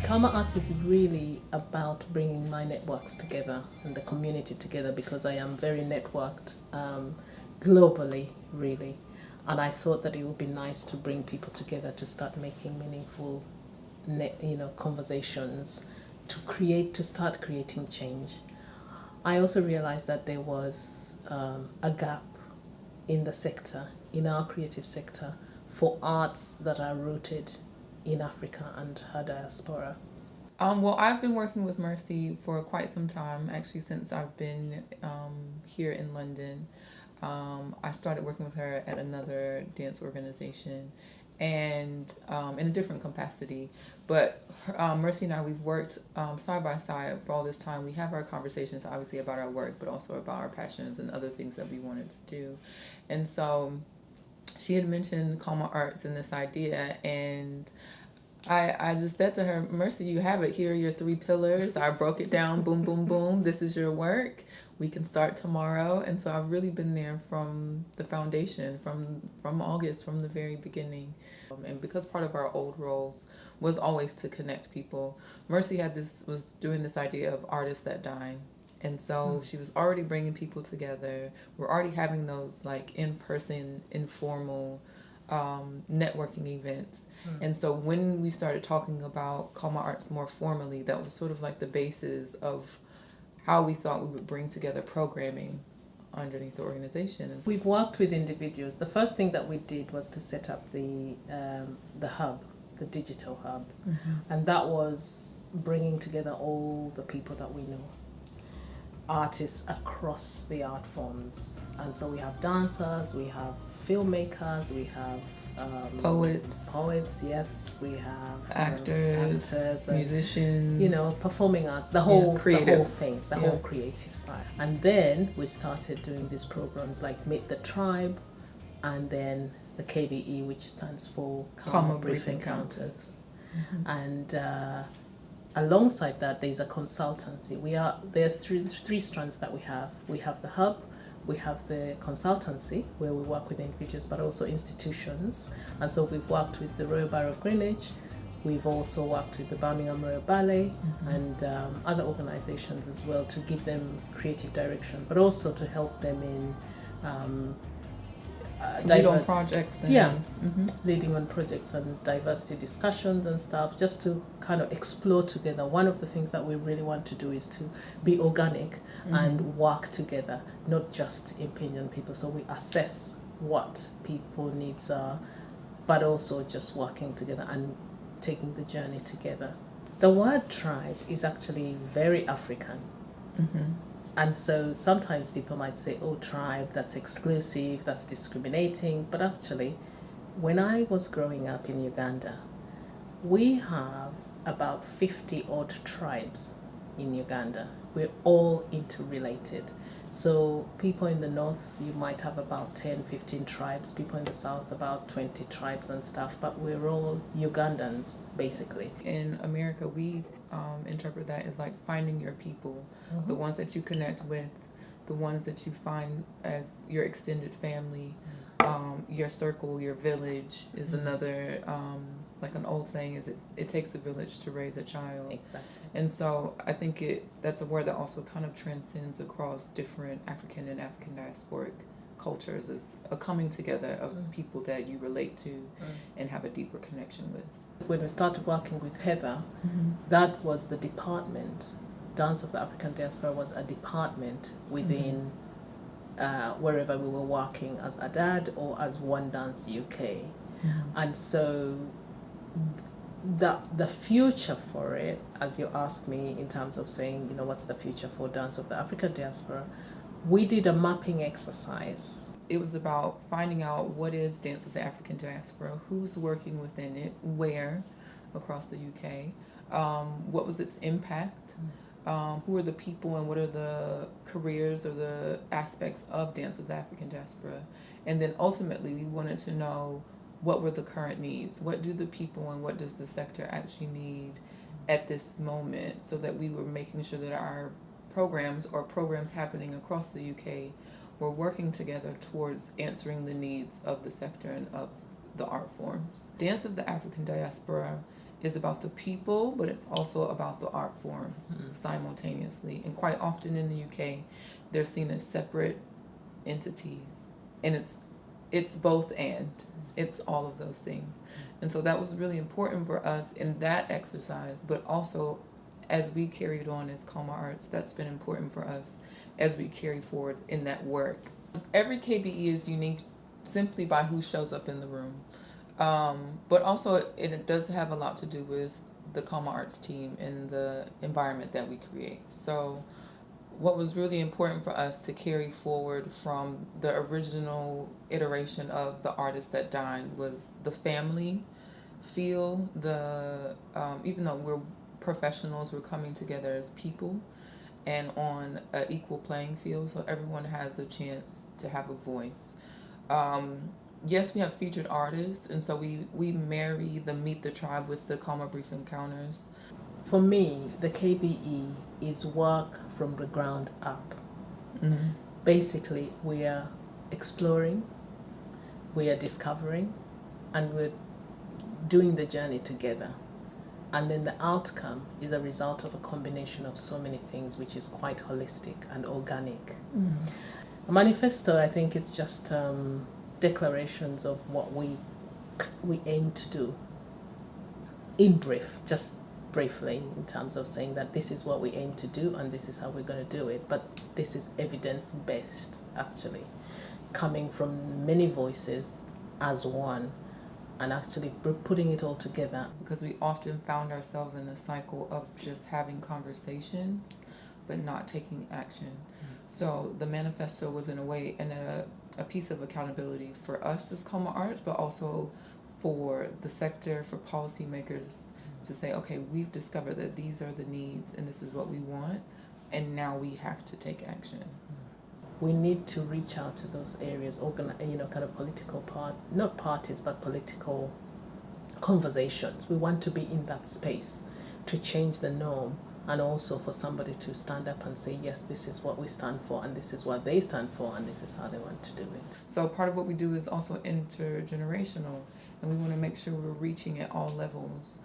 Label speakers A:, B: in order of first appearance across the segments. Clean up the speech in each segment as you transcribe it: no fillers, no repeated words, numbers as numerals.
A: Kauma Arts is really about bringing my networks together and the community together because I am very networked globally, really. And I thought that it would be nice to bring people together to start making meaningful, conversations, to start creating change. I also realized that there was a gap in the sector, in our creative sector, for arts that are rooted in Africa and her diaspora.
B: Well, I've been working with Mercy for quite some time, actually since I've been here in London. I started working with her at another dance organization and in a different capacity. But Mercy and I, we've worked side by side for all this time. We have our conversations, obviously, about our work, but also about our passions and other things that we wanted to do. And so she had mentioned Kauma Arts and this idea, and I just said to her, Mercy, you have it. Here are your 3 pillars. I broke it down, boom, boom, boom. This is your work. We can start tomorrow. And so I've really been there from the foundation, from August, from the very beginning. And because part of our old roles was always to connect people, Mercy was doing this idea of artists that dine. And so she was already bringing people together. We're already having those like in-person, informal networking events. And so when we started talking about Kauma Arts more formally, that was sort of like the basis of how we thought we would bring together programming underneath the organization. And
A: we've worked with individuals. The first thing that we did was to set up the hub, the digital hub, and that was bringing together all the people that we know, artists across the art forms. And so we have dancers, we have filmmakers, we have poets, yes, we have
B: actors and, musicians,
A: performing arts, the whole thing, the whole creative style. And then we started doing these programs like Meet the Tribe, and then the KBE, which stands for Kauma Brief Encounters. And alongside that, there's a consultancy. There are three strands that we have. We have the hub, we have the consultancy where we work with individuals but also institutions. And so we've worked with the Royal Borough of Greenwich, we've also worked with the Birmingham Royal Ballet and other organizations as well to give them creative direction, but also to help them in
B: lead on projects.
A: Leading on projects and diversity discussions and stuff, just to kind of explore together. One of the things that we really want to do is to be organic and work together, not just impinge on people. So we assess what people needs are, but also just working together and taking the journey together. The word tribe is actually very African. And so sometimes people might say, oh, tribe, that's exclusive, that's discriminating. But actually, when I was growing up in Uganda, we have about 50 odd tribes in Uganda. We're all interrelated. So people in the north, you might have about 10, 15 tribes. People in the south, about 20 tribes and stuff. But we're all Ugandans, basically.
B: In America, we interpret that as like finding your people, the ones that you connect with, the ones that you find as your extended family, your circle, your village is another, like an old saying is it takes a village to raise a child.
A: Exactly.
B: And so I think that's a word that also kind of transcends across different African and African diasporic cultures, is a coming together of people that you relate to and have a deeper connection with.
A: When we started working with Heather, that was the department. Dance of the African Diaspora was a department within wherever we were working as ADAD or as One Dance UK. And so the future for it, as you asked me in terms of saying, what's the future for Dance of the African Diaspora, we did a mapping exercise.
B: It was about finding out what is Dance of the African Diaspora, who's working within it, where across the UK, what was its impact, who are the people and what are the careers or the aspects of Dance of the African Diaspora. And then ultimately we wanted to know what were the current needs, what do the people and what does the sector actually need at this moment, so that we were making sure that our programs or programs happening across the UK were working together towards answering the needs of the sector and of the art forms. Dance of the African Diaspora is about the people, but it's also about the art forms simultaneously. And quite often in the UK, they're seen as separate entities, and it's both and it's all of those things. And so that was really important for us in that exercise, but also as we carried on as Kauma Arts, that's been important for us as we carry forward in that work. Every KBE is unique simply by who shows up in the room. But also it does have a lot to do with the Kauma Arts team and the environment that we create. So what was really important for us to carry forward from the original iteration of The Artist That Dined was the family feel, even though we're professionals, we're coming together as people and on an equal playing field, so everyone has the chance to have a voice. Yes, we have featured artists, and so we marry the Meet the Tribe with the Kauma Brief Encounters.
A: For me, the KBE is work from the ground up.
B: Mm-hmm.
A: Basically, we are exploring, we are discovering, and we're doing the journey together. And then the outcome is a result of a combination of so many things, which is quite holistic and organic.
B: Mm-hmm.
A: A manifesto, I think it's just declarations of what we aim to do in brief, just briefly, in terms of saying that this is what we aim to do and this is how we're going to do it. But this is evidence-based, actually, coming from many voices as one, and actually putting it all together.
B: Because we often found ourselves in a cycle of just having conversations but not taking action. So the manifesto was in a way a piece of accountability for us as Kauma Arts, but also for the sector, for policymakers to say, okay, we've discovered that these are the needs and this is what we want, and now we have to take action.
A: We need to reach out to those areas, kind of political not parties, but political conversations. We want to be in that space to change the norm, and also for somebody to stand up and say, yes, this is what we stand for, and this is what they stand for, and this is how they want to do it.
B: So part of what we do is also intergenerational, and we want to make sure we're reaching at all levels.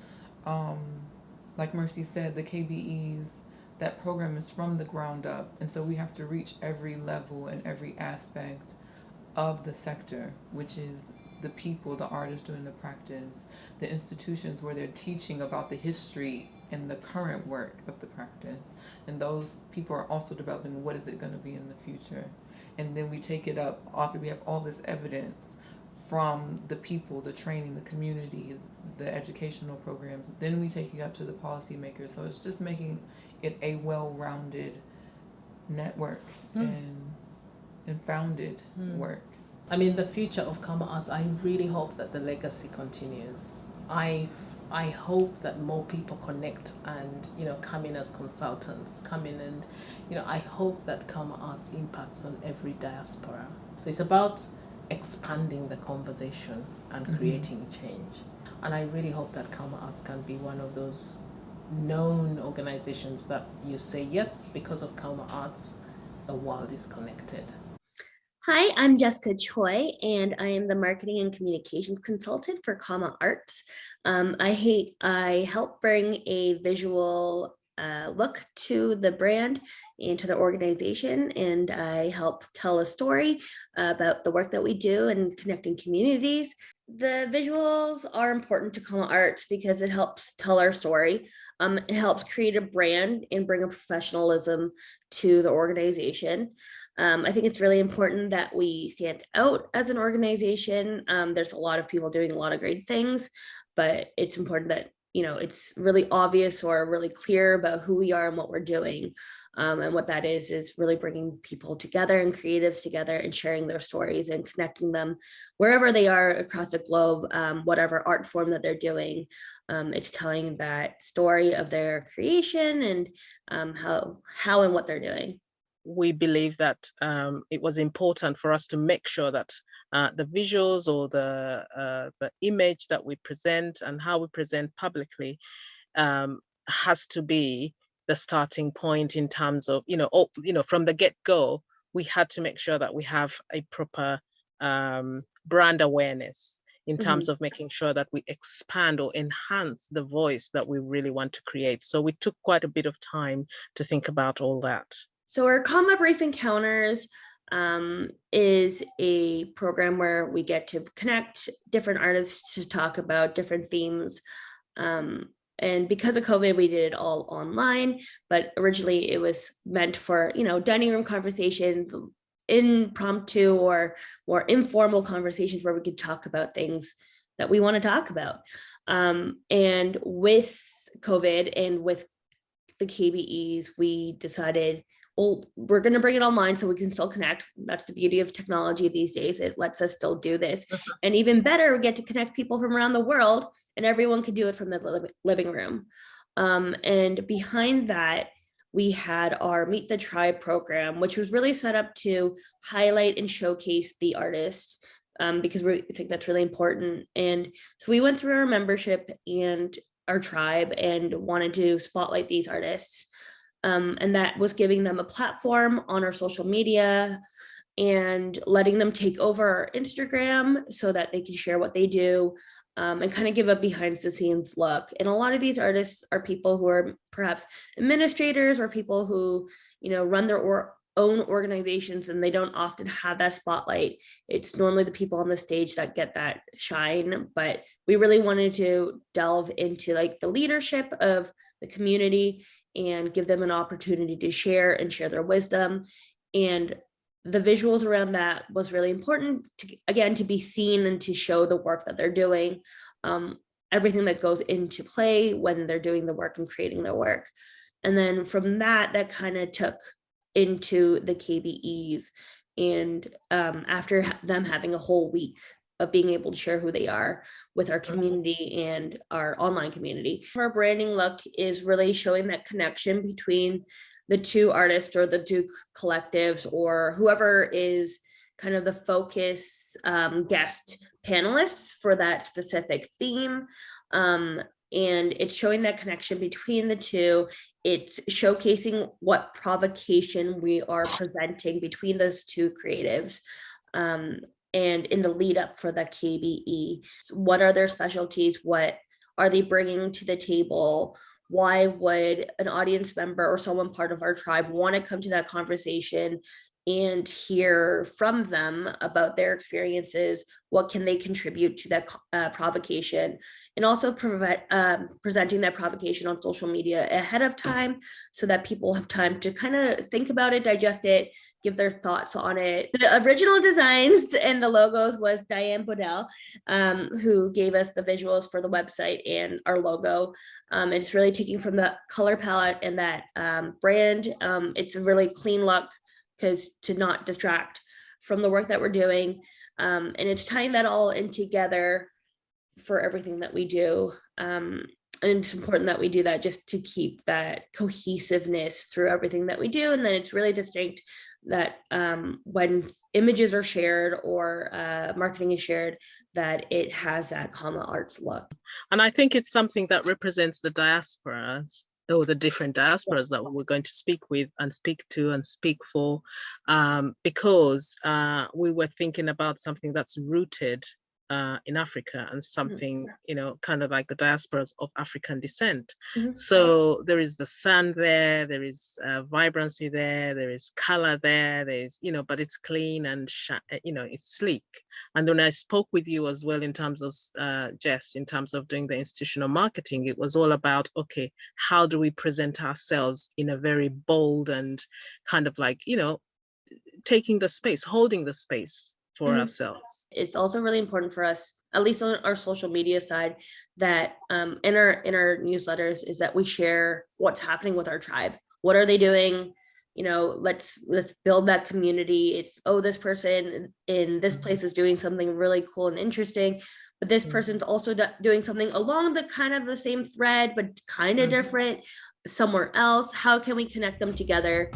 B: Like Mercy said, the KBEs, that program is from the ground up, and so we have to reach every level and every aspect of the sector, which is the people, the artists doing the practice, the institutions where they're teaching about the history and the current work of the practice. And those people are also developing what is it going to be in the future. And then we take it up after we have all this evidence from the people, the training, the community, the educational programs. Then we take it up to the policymakers. So it's just making it a well-rounded network and founded work.
A: I mean, the future of Kauma Arts, I really hope that the legacy continues. I hope that more people connect and, come in as consultants, come in and, I hope that Kauma Arts impacts on every diaspora. So it's about expanding the conversation and creating change. And I really hope that Kauma Arts can be one of those known organizations that you say, yes, because of Kauma Arts, the world is connected.
C: Hi, I'm Jessica Choi, and I am the Marketing and Communications Consultant for Kauma Arts. I help bring a visual look to the brand and to the organization, and I help tell a story about the work that we do and connecting communities. The visuals are important to Kauma Arts because it helps tell our story. It helps create a brand and bring a professionalism to the organization. I think it's really important that we stand out as an organization. There's a lot of people doing a lot of great things, but it's important that, it's really obvious or really clear about who we are and what we're doing. And what that is really bringing people together and creatives together and sharing their stories and connecting them wherever they are across the globe, whatever art form that they're doing. It's telling that story of their creation and how and what they're doing.
D: We believe that it was important for us to make sure that the visuals or the image that we present and how we present publicly has to be the starting point in terms of, from the get-go, we had to make sure that we have a proper brand awareness. in terms of making sure that we expand or enhance the voice that we really want to create. So we took quite a bit of time to think about all that.
C: So our Kauma Brief Encounters is a program where we get to connect different artists to talk about different themes. And because of COVID, we did it all online, but originally it was meant for, dining room conversations, impromptu or more informal conversations where we could talk about things that we want to talk about. And with COVID and with the KBEs, we decided, well, we're going to bring it online so we can still connect. That's the beauty of technology these days. It lets us still do this. And even better, we get to connect people from around the world, and everyone can do it from the living room. And behind that, we had our Meet the Tribe program, which was really set up to highlight and showcase the artists, because we think that's really important. And so we went through our membership and our tribe and wanted to spotlight these artists. And that was giving them a platform on our social media and letting them take over our Instagram so that they can share what they do, and kind of give a behind the scenes look. And a lot of these artists are people who are perhaps administrators or people who, run their own organizations, and they don't often have that spotlight. It's normally the people on the stage that get that shine, but we really wanted to delve into like the leadership of the community and give them an opportunity to share their wisdom. And the visuals around that was really important to be seen and to show the work that they're doing, everything that goes into play when they're doing the work and creating their work. And then from that kind of took into the KBEs. And after them having a whole week of being able to share who they are with our community and our online community. Our branding look is really showing that connection between the two artists or the two collectives or whoever is kind of the focus guest panelists for that specific theme. And it's showing that connection between the two. It's showcasing what provocation we are presenting between those two creatives. And in the lead up for the KBE, what are their specialties? What are they bringing to the table? Why would an audience member or someone part of our tribe want to come to that conversation and hear from them about their experiences? What can they contribute to that provocation? And also presenting that provocation on social media ahead of time so that people have time to kind of think about it, digest it, give their thoughts on it. The original designs and the logos was Diane Bodell, who gave us the visuals for the website and our logo. And it's really taking from the color palette and that brand. It's a really clean look because to not distract from the work that we're doing. And it's tying that all in together for everything that we do. And it's important that we do that just to keep that cohesiveness through everything that we do. And then it's really distinct that when images are shared or marketing is shared, that it has that Kauma Arts look.
D: And I think it's something that represents the diasporas or the different diasporas that we're going to speak with and speak to and speak for, because we were thinking about something that's rooted in Africa and something, kind of like the diasporas of African descent. So there is the sun there is vibrancy there is color there is, but it's clean and, it's sleek. And when I spoke with you as well in terms of, Jess, in terms of doing the institutional marketing, it was all about, okay, how do we present ourselves in a very bold and kind of like, taking the space, holding the space for ourselves.
C: It's also really important for us, at least on our social media side, that in our newsletters is that we share what's happening with our tribe. What are they doing? Let's build that community. It's, this person in this place is doing something really cool and interesting, but this person's also doing something along the kind of the same thread, but kind of different somewhere else. How can we connect them together?